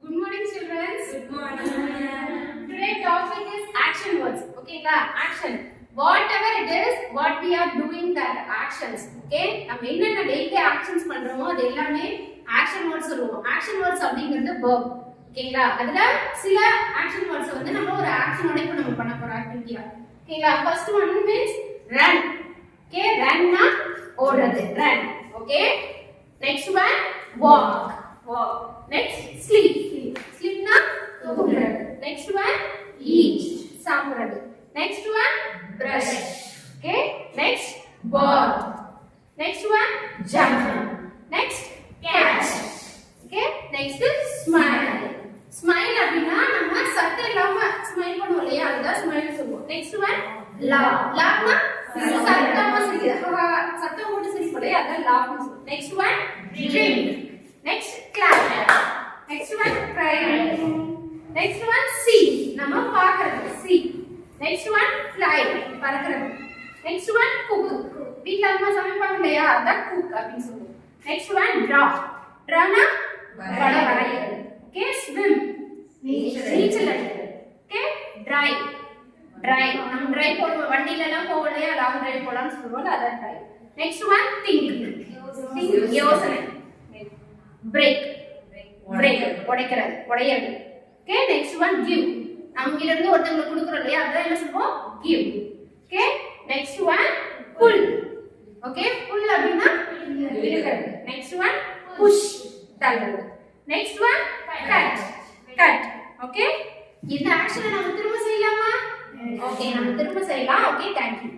Good morning, children. Good morning. Today topic is action words. Okay, action. Whatever it is, what we are doing that actions. Okay, நம்ம என்னென்ன daily actions பண்றோமோ அது எல்லாமே action words சொல்லுவோம். Action words அப்படிங்கிறது verb. ஓகேங்களா? அதுல சில action words வந்து நம்ம ஒரு action ஓட இப்ப நம்ம பண்ண போற ஆக்டிவிட்டியா. ஓகேங்களா? First one means run. Okay, run னா ஓடுறது. Run. Okay? Next one walk. Walk. Next sleep. Sleep na தூங்குறது. Next one eat. சாப்பிடுறது. Next one brush. Okay? Next ball. Next one jump. Next catch. Okay? Next smile. Smile அப்படினா நம்ம சத்தம் இல்லாம smile பண்ணுவோம் இல்லையா அதுதான் ஸ்மைல் சொல்லுவோம். Next one laugh. Laugh na சத்தமா சிரிக்கிறது. சத்தம் போட்டு சிரிப்போம் இல்லையா அதான் laugh னு சொல்லுவோம். Next one drink. Next clap. Next one cry. Next one see. நம்ம பார்க்கிறது see. Next one fly. பறக்கிறது. Next one cook. வீட்ல அம்மா சமைப்பாங்க இல்லையா அதான் cook அப்படினு சொல்லுவோம். Next one draw. draw னா வரையறது. Okay, swim. நீச்சல் அடிக்கிறது. Okay, drive. drive. நம்ம drive போடுவோம் வண்டில எல்லாம் போவோம் இல்லையா லாங் டிரைவ் போலாம்னு சொல்லுவோம் அதான் drive. Next one think. think யோசனை. break. break உடைக்கிறது. Okay, next one give. நமக்கு இருந்து ஒருத்தங்களுக்கு கொடுக்குறோம் இல்லையா அதான் என்ன சொல்லுவோம் give. Okay, next one pull. Okay, pull அப்படினா இழுக்கிறது. Next one push தள்ளுறது. Next one cut. cut. Okay, இந்த ஆக்ஷனை நம்ம திரும்ப செய்யலாமா? Okay, நம்ம திரும்ப செய்யலாம். Okay, thank you.